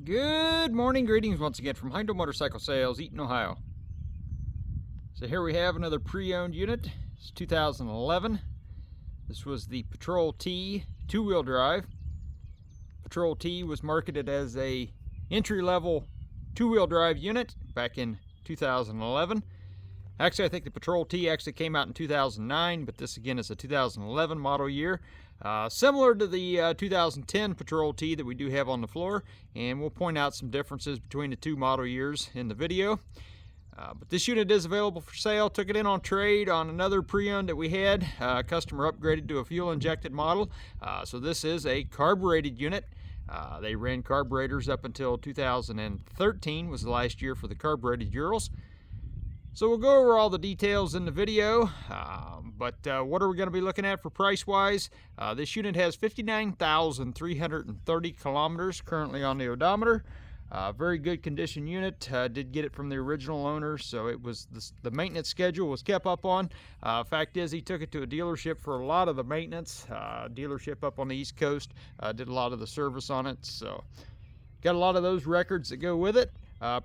Good morning, greetings once again from Heindel Motorcycle Sales, Eaton, Ohio. So here we have another pre-owned unit. It's 2011. This was the Patrol T two-wheel drive. Patrol T was marketed as a entry-level two-wheel drive unit back in 2011. Actually, I think the Patrol T actually came out in 2009, but this again is a 2011 model year. Similar to the 2010 Patrol T that we do have on the floor, and we'll point out some differences between the two model years in the video. But this unit is available for sale. Took it in on trade on another pre-owned that we had. Customer upgraded to a fuel-injected model. So this is a carbureted unit. They ran carburetors up until 2013 was the last year for the carbureted Urals. So we'll go over all the details in the video, but what are we going to be looking at for price-wise? This unit has 59,330 kilometers currently on the odometer. Very good condition unit. Did get it from the original owner, so it was the maintenance schedule was kept up on. Fact is, he took it to a dealership for a lot of the maintenance. Dealership up on the East Coast did a lot of the service on it, so got a lot of those records that go with it.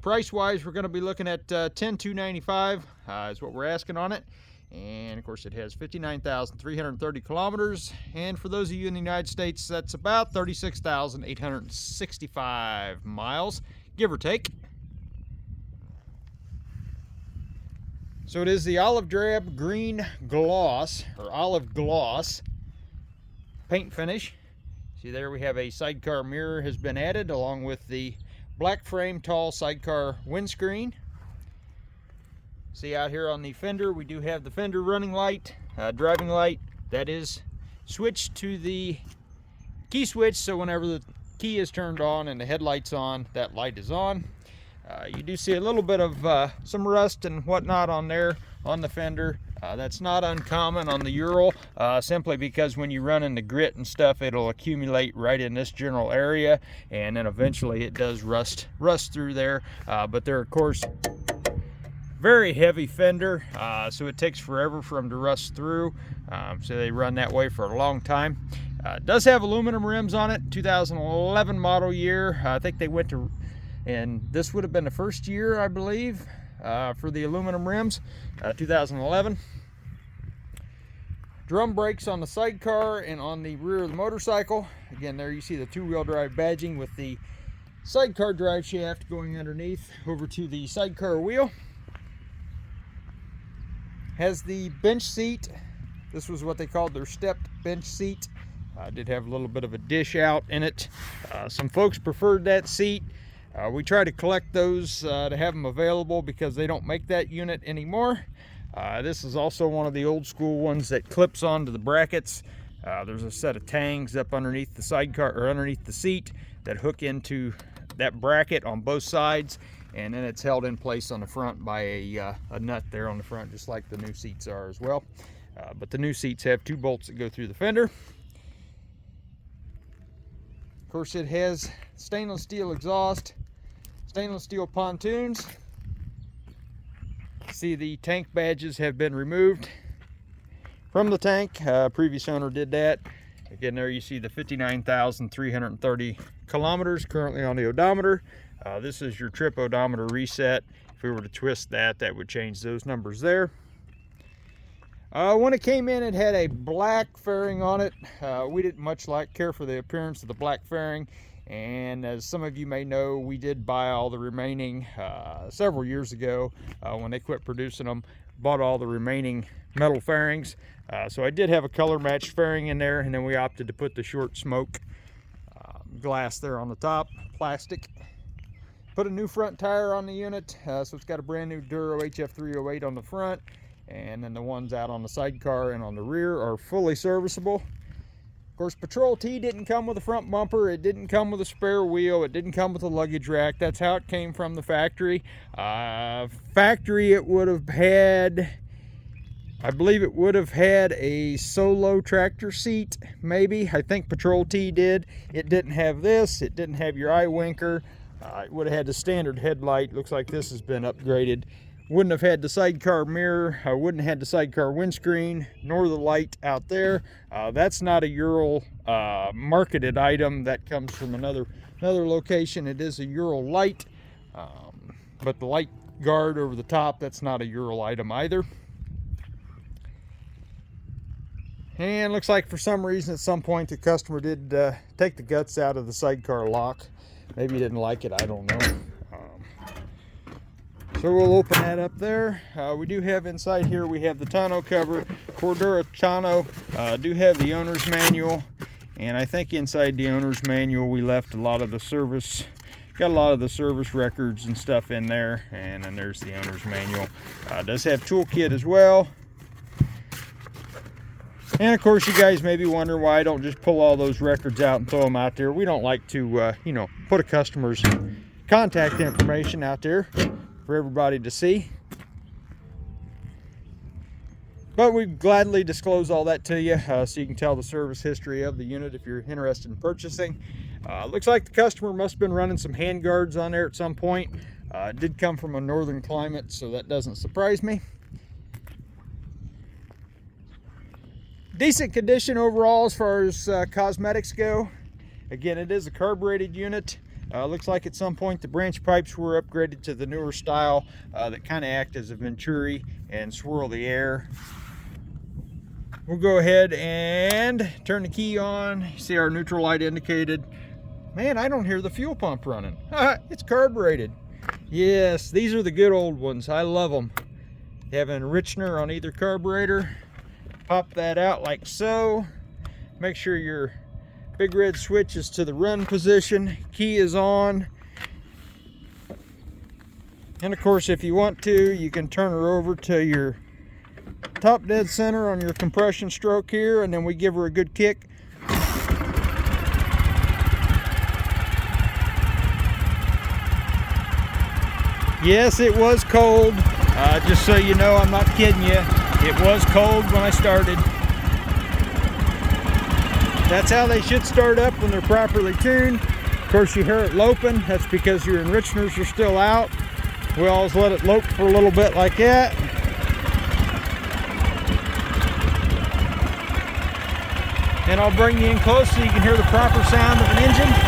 Price-wise, we're going to be looking at $10,295 is what we're asking on it. And of course, it has 59,330 kilometers. And for those of you in the United States, that's about 36,865 miles, give or take. So it is the olive drab green gloss, or olive gloss paint finish. See there, we have a sidecar mirror has been added along with the black frame tall sidecar windscreen. See out here on the fender, we do have the fender running light, driving light. That is switched to the key switch, so whenever the key is turned on and the headlight's on, that light is on. You do see a little bit of some rust and whatnot on there on the fender. That's not uncommon on the Ural, simply because when you run into grit and stuff, it'll accumulate right in this general area, and then eventually it does rust through there. But they're, of course, very heavy fender, so it takes forever for them to rust through. So they run that way for a long time. It does have aluminum rims on it, 2011 model year. I think they went to, and this would have been the first year, I believe, for the aluminum rims, 2011. Drum brakes on the sidecar and on the rear of the motorcycle. Again, there you see the two-wheel drive badging with the sidecar drive shaft going underneath over to the sidecar wheel. Has the bench seat. This was what they called their stepped bench seat. Did have a little bit of a dish out in it. Some folks preferred that seat. We try to collect those to have them available because they don't make that unit anymore. This is also one of the old school ones that clips onto the brackets. There's a set of tangs up underneath the sidecar, or underneath the seat, that hook into that bracket on both sides, and then it's held in place on the front by a nut there on the front, just like the new seats are as well. But the new seats have two bolts that go through the fender. Of course, it has stainless steel exhaust, stainless steel pontoons. See, the tank badges have been removed from the tank. Previous owner did that. Again, there you see the 59,330 kilometers currently on the odometer. This is your trip odometer reset. If we were to twist that, that would change those numbers there. When it came in, it had a black fairing on it. We didn't much care for the appearance of the black fairing, and as some of you may know, we did buy all the remaining several years ago when they quit producing them. Bought all the remaining metal fairings, so I did have a color matched fairing in there, and then we opted to put the short smoke glass there on the top, plastic. Put a new front tire on the unit, so it's got a brand new Duro HF308 on the front, and then the ones out on the sidecar and on the rear are fully serviceable. Of course, Patrol T didn't come with a front bumper, it didn't come with a spare wheel, it didn't come with a luggage rack. That's how it came from the factory. It would have had, I believe it would have had a solo tractor seat, maybe. I think Patrol T did. It didn't have this, it didn't have your eye winker. It would have had the standard headlight. Looks like this has been upgraded wouldn't have had the sidecar mirror, wouldn't have had the sidecar windscreen, nor the light out there. That's not a Ural marketed item. That comes from another location. It is a Ural light, but the light guard over the top, that's not a Ural item either. And looks like for some reason at some point the customer did take the guts out of the sidecar lock. Maybe he didn't like it, I don't know. So we'll open that up there. We do have inside here, we have the tonneau cover, Cordura tonneau. Do have the owner's manual, and I think inside the owner's manual we left a lot of the service, got a lot of the service records and stuff in there. And then there's the owner's manual. Does have toolkit as well. And of course, you guys may be wondering why I don't just pull all those records out and throw them out there. We don't like to, you know, put a customer's contact information out there for everybody to see. But we gladly disclose all that to you, so you can tell the service history of the unit if you're interested in purchasing. Looks like the customer must have been running some hand guards on there at some point. It did come from a northern climate, so that doesn't surprise me. Decent condition overall as far as cosmetics go. Again, it is a carbureted unit. Looks like at some point the branch pipes were upgraded to the newer style that kind of act as a venturi and swirl the air. We'll go ahead and turn the key on. See our neutral light indicated. Man, I don't hear the fuel pump running. It's carbureted. Yes, these are the good old ones. I love them. They have an enrichener on either carburetor. Pop that out like so. Make sure your big red switch is to the run position. Key is on. And of course, if you want to, you can turn her over to your top dead center on your compression stroke here, and then we give her a good kick. Yes, it was cold. Just so you know, I'm not kidding you. It was cold when I started. That's how they should start up when they're properly tuned. Of course, you hear it loping. That's because your enricheners are still out. We always let it lope for a little bit like that. And I'll bring you in close so you can hear the proper sound of an engine.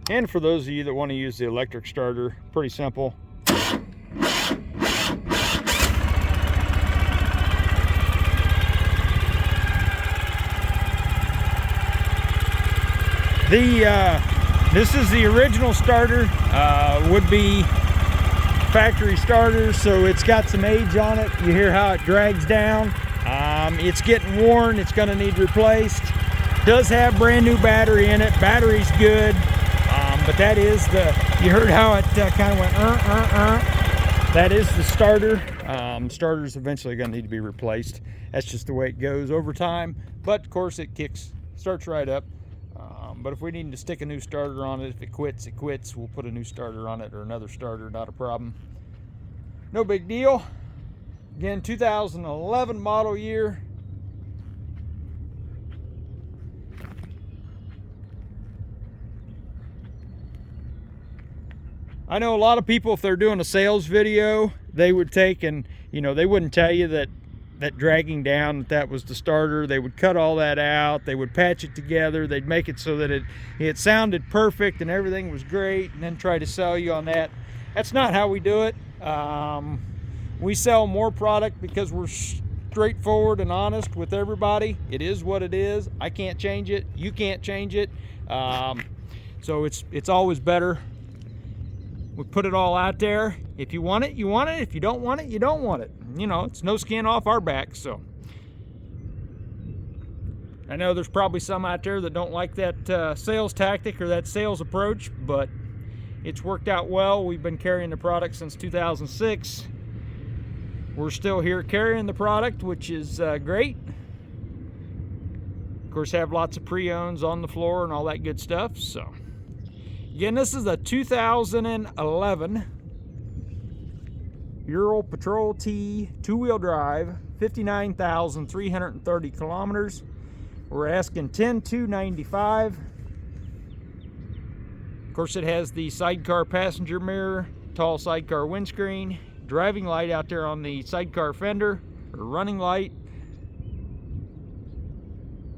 And for those of you that want to use the electric starter, pretty simple. This is the original starter, would be factory starter, so it's got some age on it. You hear how it drags down. It's getting worn, it's going to need replaced. Does have brand new battery in it. Battery's good. But that is you heard how it kind of went, That is the starter. Starter's eventually going to need to be replaced. That's just the way it goes over time. But of course it starts right up. But if we need to stick a new starter on it, if it quits, it quits. We'll put a new starter on it or another starter, not a problem. No big deal. Again, 2011 model year. I know a lot of people, if they're doing a sales video, they would take and, you know, they wouldn't tell you that dragging down, that was the starter. They would cut all that out. They would patch it together. They'd make it so that it sounded perfect and everything was great, and then try to sell you on that. That's not how we do it. We sell more product because we're straightforward and honest with everybody. It is what it is. I can't change it. You can't change it. So it's always better. We put it all out there. If you want it, you want it. If you don't want it, you don't want it. You know, it's no skin off our back. So I know there's probably some out there that don't like that sales tactic or that sales approach, but it's worked out well. We've been carrying the product since 2006. We're still here carrying the product, which is great. course, have lots of pre-owns on the floor and all that good stuff. So again, this is a 2011 Ural Patrol T 2-wheel drive, 59,330 kilometers. We're asking $10,295. Of course, it has the sidecar passenger mirror, tall sidecar windscreen, driving light out there on the sidecar fender, or running light.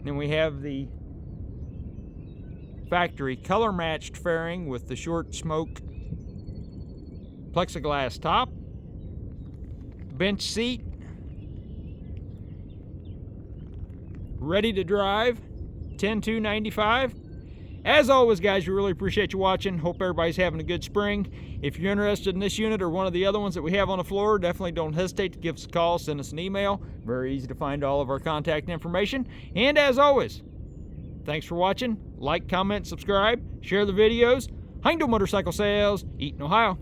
Then we have the factory color matched fairing with the short smoke plexiglass top, bench seat, ready to drive, $10,295. As always, guys, we really appreciate you watching. Hope everybody's having a good spring. If you're interested in this unit or one of the other ones that we have on the floor, definitely don't hesitate to give us a call, send us an email. Very easy to find all of our contact information. And as always, thanks for watching. Like, comment, subscribe, share the videos. Heindel Motorcycle Sales, Eaton, Ohio.